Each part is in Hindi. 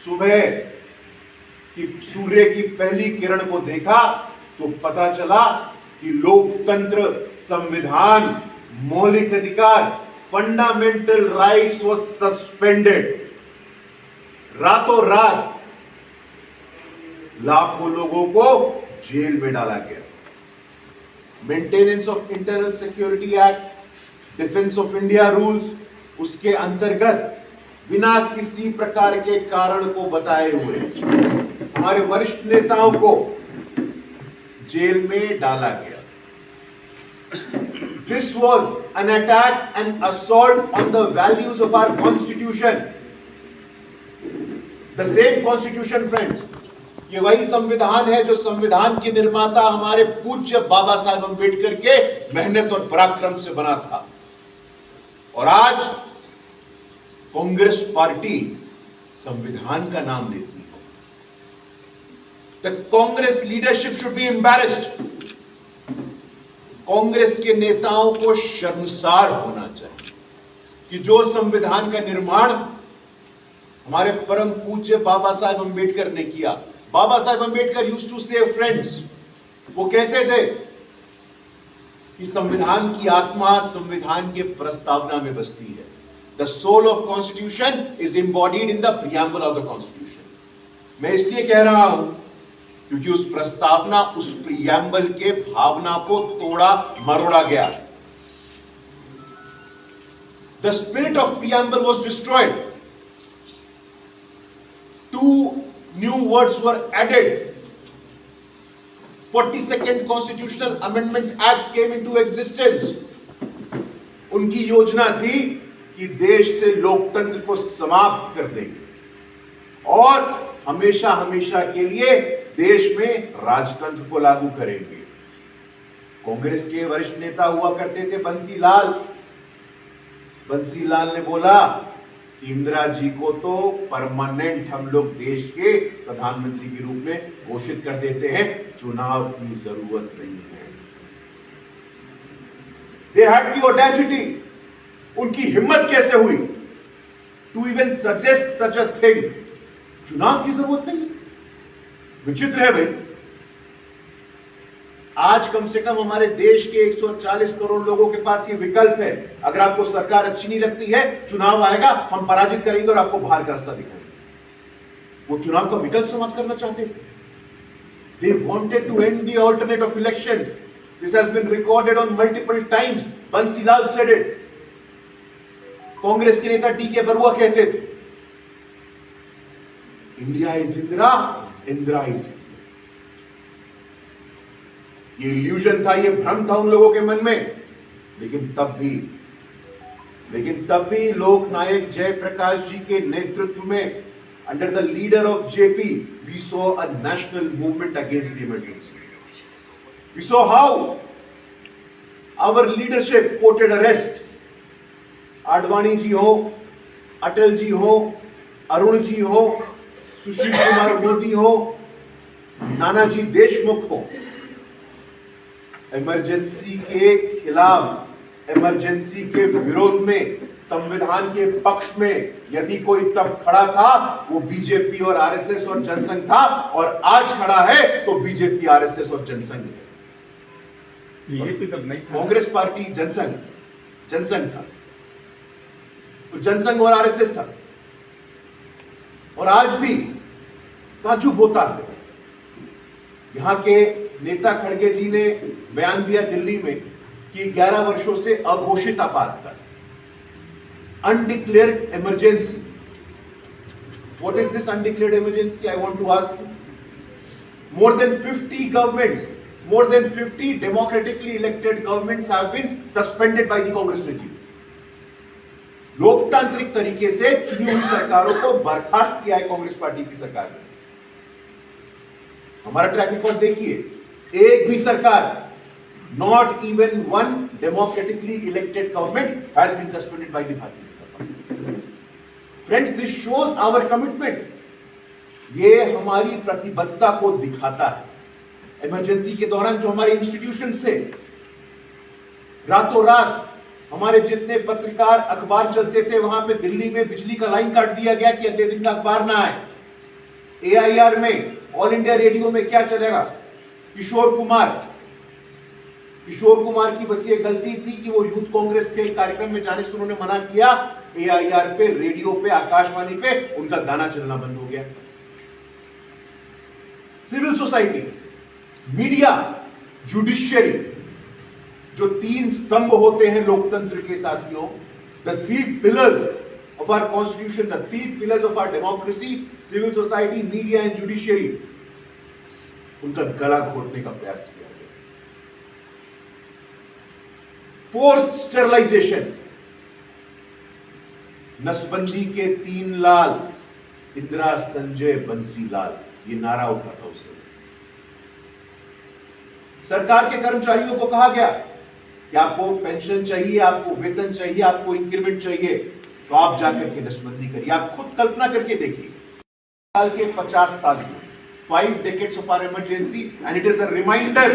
सुबह की सूर्य की पहली किरण को देखा तो पता चला कि लोकतंत्र, संविधान, मौलिक अधिकार, फंडामेंटल राइट्स वाज सस्पेंडेड। रातों रात लाखों लोगों को जेल में डाला गया। Maintenance of internal security act, defence of India rules, उसके अंतर्गत बिना किसी प्रकार के कारण को बताए हुए हमारे वरिष्ठ नेताओं को जेल में डाला गया। This was an attack and assault on the values of our constitution. The same constitution, friends. ये वही संविधान है जो संविधान के निर्माता हमारे पूज्य बाबा साहब अम्बेडकर के मेहनत और पराक्रम से बना था। और आज कांग्रेस पार्टी संविधान का नाम लेती है। The Congress leadership should be embarrassed. Congress के नेताओं को शर्मसार होना चाहिए कि जो संविधान का निर्माण हमारे परम पूज्य बाबा साहब अम्बेडकर ने किया। बाबा साहब अम्बेडकर यूज्ड टू से फ्रेंड्स, वो कहते थे कि संविधान की आत्मा संविधान के प्रस्तावना में बसती है। The soul of constitution is embodied in the preamble of the constitution. मैं इसलिए कह रहा हूं क्योंकि उस प्रस्तावना, उस प्रियम्बल के भावना को तोड़ा मरोड़ा गया। The spirit of preamble was destroyed. 2 new words were added. 42nd Constitutional Amendment Act came into existence. उनकी योजना थी कि देश से लोकतंत्र को समाप्त कर देंगे और हमेशा हमेशा के लिए देश में राजतंत्र को लागू करेंगे। कांग्रेस के वरिष्ठ नेता हुआ करते थे बंसीलाल। बंसीलाल ने बोला इंदिरा जी को तो परमानेंट हम लोग देश के प्रधानमंत्री के रूप में घोषित कर देते हैं, चुनाव की जरूरत नहीं है। They had the audacity, उनकी हिम्मत कैसे हुई to even suggest such a thing। चुनाव की जरूरत नहीं। विचित्र है भाई। आज कम से कम हमारे देश के 140 करोड़ लोगों के पास ये विकल्प है। अगर आपको सरकार अच्छी नहीं लगती है, चुनाव आएगा, हम पराजित करेंगे और आपको बाहर का रास्ता दिखाएंगे। वो चुनाव का विकल्प समाप्त करना चाहते थे। They wanted to end the alternate of elections. This has been recorded on multiple times. Bansilal said it. Congress के नेता डी.के. बरुआ कहते थे India is Indira, Indira is India. ये इल्यूजन था, ये भ्रम था उन लोगों के मन में। लेकिन तब भी लोकनायक जयप्रकाश जी के नेतृत्व में under the leader of JP we saw a national movement against the emergency. We saw how our leadership courted arrest. Advani ji हो, अटल जी हो, अरुण जी हो, सुशील कुमार मोदी हो, नानाजी देशमुख हो, इमरजेंसी के खिलाफ, इमरजेंसी के विरोध में, संविधान के पक्ष में यदि कोई तब खड़ा था वो बीजेपी और आरएसएस और जनसंघ था, और आज खड़ा है तो बीजेपी, आरएसएस और जनसंघ है। बीजेपी तब नहीं था। कांग्रेस पार्टी जनसंघ था, तो जनसंघ और आरएसएस था। और आज भी ताज्जुब होता है, यहां के नेता खड़गे जी ने बयान दिया दिल्ली में कि 11 वर्षों से अघोषित आपातकाल, undeclared emergency. What is this undeclared emergency? I want to ask you. More than 50 governments, more than 50 democratically elected governments have been suspended by the Congress regime. लोकतांत्रिक तरीके से चुनी हुई सरकारों को बर्खास्त किया है कांग्रेस पार्टी की सरकार ने। हमारा ट्रैक रिकॉर्ड देखिए, एक भी सरकार, not even one democratically elected government has been suspended by the Bharatiya Janata Party. Friends, this shows our commitment. ये हमारी प्रतिबद्धता को दिखाता है। इमरजेंसी के दौरान जो हमारे इंस्टीट्यूशंस थे, रातों रात हमारे जितने पत्रकार, अखबार चलते थे, वहां पे दिल्ली में बिजली का लाइन काट दिया गया कि अगले दिन का अखबार ना आए। AIR में, ऑल इंडिया रेडियो में क्या चलेगा? किशोर कुमार की बस ये गलती थी कि वो यूथ कांग्रेस के कार्यक्रम में जाने से उन्होंने मना किया। AIR पे, रेडियो पे, आकाशवाणी पे उनका गाना चलना बंद हो गया। सिविल सोसाइटी, मीडिया, जुडिशियरी, जो 3 स्तंभ होते हैं लोकतंत्र के साथियों, the 3 pillars of our constitution, the 3 pillars of our democracy, civil society, media and judiciary, उनका गला घोटने का प्रयास किया गया। फोर्स्ड स्टेरिलाइजेशन, नसबंदी के 3 लाल, इंदिरा, संजय, बंसीलाल, ये नारा उठा था उस समय। सरकार के कर्मचारियों को कहा गया कि आपको पेंशन चाहिए, आपको वेतन चाहिए, आपको इंक्रीमेंट चाहिए, तो आप जाकर के नसबंदी करिए। आप खुद कल्पना करके देखिए, साल के 50 साल, 5 decades of our emergency, and it is a reminder.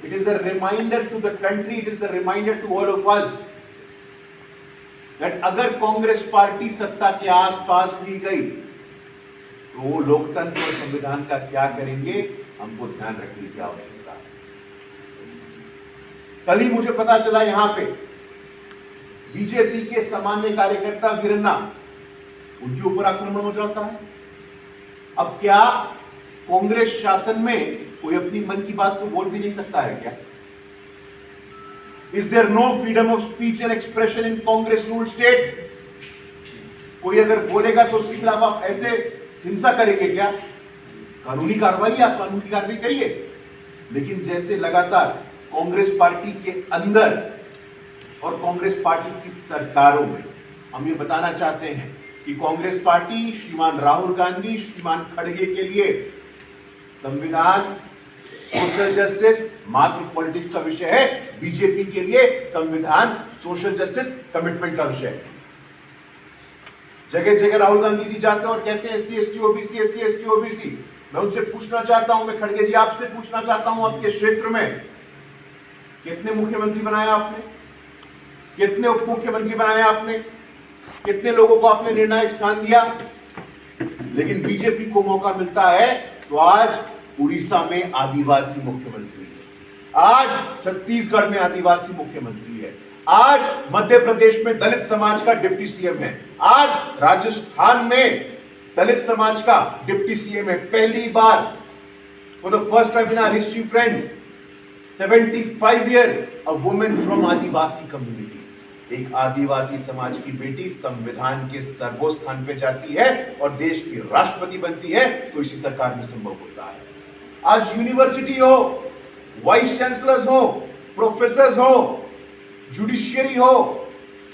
It is a reminder to the country. It is a reminder to all of us that अगर कांग्रेस पार्टी सत्ता के आसपास भी गई तो वो लोकतंत्र और संविधान का क्या करेंगे, हमको ध्यान रखने की आवश्यकता है। कल ही मुझे पता चला यहां पे बीजेपी के सामान्य कार्यकर्ता वीरन्ना, उनके ऊपर आक्रमण हो जाता है। अब क्या कांग्रेस शासन में कोई अपनी मन की बात को बोल भी नहीं सकता है क्या? Is there no freedom of speech and expression in Congress rule state? कोई अगर बोलेगा तो उसके खिलाफ आप ऐसे हिंसा करेंगे क्या? कानूनी कार्रवाई, आप कानूनी कार्रवाई करिए। लेकिन जैसे लगातार कांग्रेस पार्टी के अंदर और कांग्रेस पार्टी की सरकारों में हम ये बताना चाहते हैं कि कांग्रेस पार्टी श्रीमान राहुल गांधी, श्रीमान खड़गे के लिए संविधान, सोशल जस्टिस मात्र पॉलिटिक्स का विषय है। बीजेपी के लिए संविधान, सोशल जस्टिस कमिटमेंट का विषय है। जगह जगह राहुल गांधी जी जाते हैं और कहते हैं SC ST OBC, SC ST OBC। मैं उनसे पूछना चाहता हूं, मैं खड़गे जी आपसे पूछना चाहता हूं, आपके क्षेत्र में कितने मुख्यमंत्री बनाया आपने? कितने उप मुख्यमंत्री बनाया आपने? कितने लोगों को आपने निर्णायक स्थान दिया? लेकिन बीजेपी को मौका मिलता है तो आज उड़ीसा में आदिवासी मुख्यमंत्री है, आज छत्तीसगढ़ में आदिवासी मुख्यमंत्री है, आज मध्य प्रदेश में दलित समाज का डिप्टी CM है, आज राजस्थान में दलित समाज का डिप्टी CM है। पहली बार, for the first time in our history friends, 75 years a woman from Adivasi community, एक आदिवासी समाज की बेटी संविधान के सर्वोच्च स्थान पे जाती है और देश की राष्ट्रपति बनती है, तो इसी सरकार में संभव होता है। आज यूनिवर्सिटी हो, वाइस चांसलर्स हो, प्रोफेसर्स हो, जुडिशियरी हो,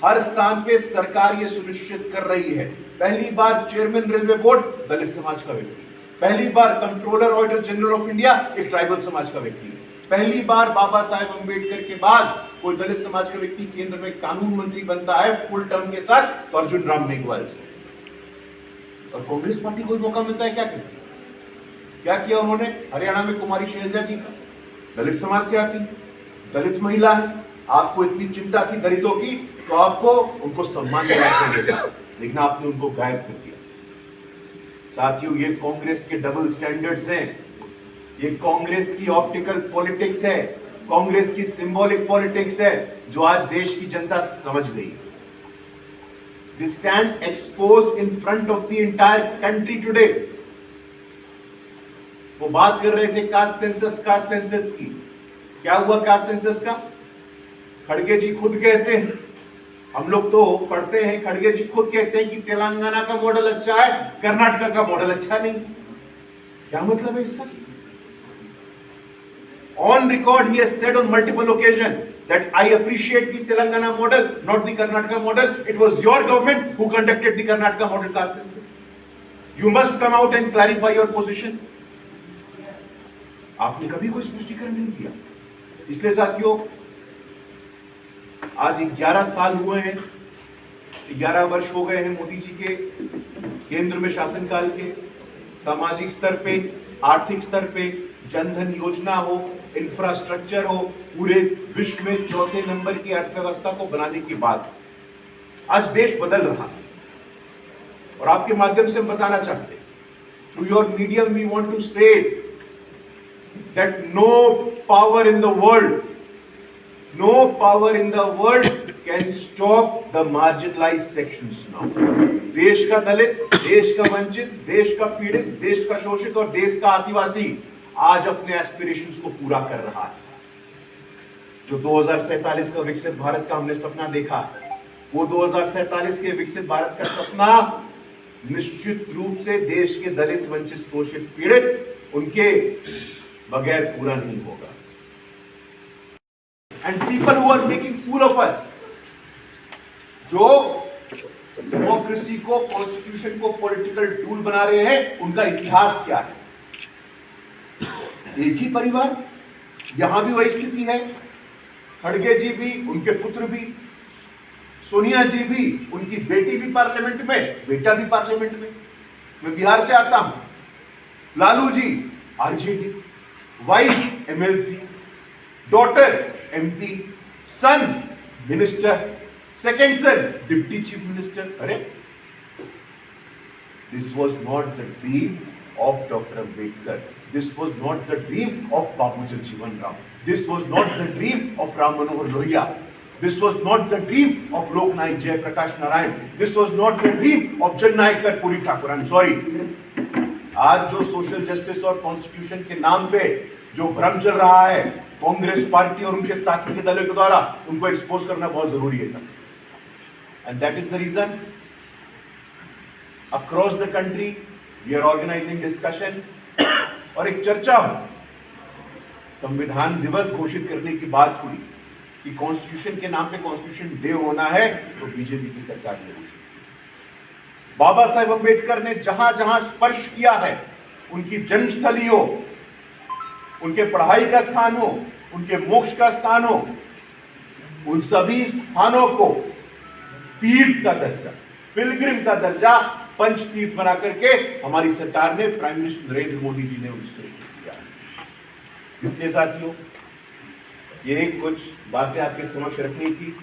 हर स्थान पे सरकार ये सुनिश्चित कर रही है। पहली बार चेयरमैन रेलवे बोर्ड दलित समाज का व्यक्ति, पहली बार controller auditor general of India एक ट्राइबल समाज का व्यक्ति, पहली बार बाबा साहेब अंबेडकर के बाद कोई दलित समाज का व्यक्ति केंद्र में कानून मंत्री बनता है फुल टर्म के साथ, तो अर्जुन राम मेघवाल जी। और कांग्रेस पार्टी को मौका मिलता है क्या करती? क्या किया उन्होंने? हरियाणा में कुमारी शैलजा जी, दलित समाज से आती, दलित महिला है, आपको इतनी चिंता थी दलितों की, तो आपको उनको सम्मान देना, लेकिन आपने उनको गायब कर दिया। साथियों, ये कांग्रेस के डबल स्टैंडर्ड्स हैं, ये कांग्रेस की ऑप्टिकल पॉलिटिक्स है, कांग्रेस की सिंबॉलिक पॉलिटिक्स है, जो आज देश की जनता समझ गई। They stand exposed in front of the entire country today. वो बात कर रहे थे कास्ट सेंसस की। क्या हुआ कास्ट सेंसस का? खड़गे जी खुद कहते हैं, हम लोग तो पढ़ते हैं, खड़गे जी खुद कहते हैं कि तेलंगाना का मॉडल अच्छा है, कर्नाटक का मॉडल अच्छा नहीं। क्या मतलब है इसका? On record, he has said on multiple occasions that I appreciate the Telangana model, not the Karnataka model. It was your government who conducted the Karnataka model caste census. You must come out and clarify your position. आपने कभी कोई स्पष्टीकरण नहीं दिया। इसलिए साथियों, आज 11 साल हुए हैं, 11 वर्ष हो गए हैं मोदी जी के केंद्र में शासनकाल के। सामाजिक स्तर पे, आर्थिक स्तर पे, जनधन योजना हो, इंफ्रास्ट्रक्चर हो, पूरे विश्व में चौथे नंबर की अर्थव्यवस्था को बनाने की बात। आज देश बदल रहा है। और आपके माध्यम से हम बताना चाहते हैं, through your medium we want to say that no power in the world, no power in the world can stop the marginalized sections now. देश का दलित, देश का वंचित, देश का पीड़ित, देश का शोषित और देश का आदिवासी आज अपने एस्पिरेशंस को पूरा कर रहा है। जो 2047 का विकसित भारत का हमने सपना देखा, वो 2047 के विकसित भारत का सपना निश्चित रूप से देश के दलित, वंचित, शोषित, पीड़ित उनके बगैर पूरा नहीं होगा। And people who are making fool of us, जो डेमोक्रेसी को, कॉन्स्टिट्यूशन को पॉलिटिकल टूल बना रहे हैं, उनका इतिहास क्या है? एक ही परिवार, यहां भी वही स्थिति है। खड़गे जी भी, उनके पुत्र भी, सोनिया जी भी, उनकी बेटी भी पार्लियामेंट में, बेटा भी पार्लियामेंट में। मैं बिहार से आता हूं, Lalu ji RJD, wife MLC, daughter MP, son minister, second son deputy chief minister. अरे, this was not the dream of Dr. Ambedkar. This was not the dream of Babu Jagjeevan Ram. This was not the dream of Ram Manohar Lohia. This was not the dream of Lok Nayak Jai Prakash Narayan. This was not the dream of Jan Nayak Karpuri Thakur. I'm sorry. आज जो सोशल जस्टिस और कॉन्स्टिट्यूशन के नाम पे जो भ्रम चल रहा है कांग्रेस पार्टी और उनके साथी के दलों के द्वारा, उनको एक्सपोज करना बहुत जरूरी है sir. And that is the reason across the country we are organising discussion और एक चर्चा हो। संविधान दिवस घोषित करने की बात हुई कि कॉन्स्टिट्यूशन के नाम पे कॉन्स्टिट्यूशन डे होना है, तो बीजेपी की सरकार ने घोषित की। बाबा साहेब अंबेडकर ने जहां जहां स्पर्श किया है, उनकी जन्मस्थली हो, उनके पढ़ाई का स्थान हो, उनके मोक्ष का स्थान हो, उन सभी स्थानों को तीर्थ का दर्जा, पिलग्रिम का दर्जा, पंच तीर्थ बना करके हमारी सरकार ने, प्राइम मिनिस्टर नरेंद्र मोदी जी ने उन्हें सुनिश्चित किया। इसलिए साथियों, ये कुछ बातें आपके समक्ष रखनी थी।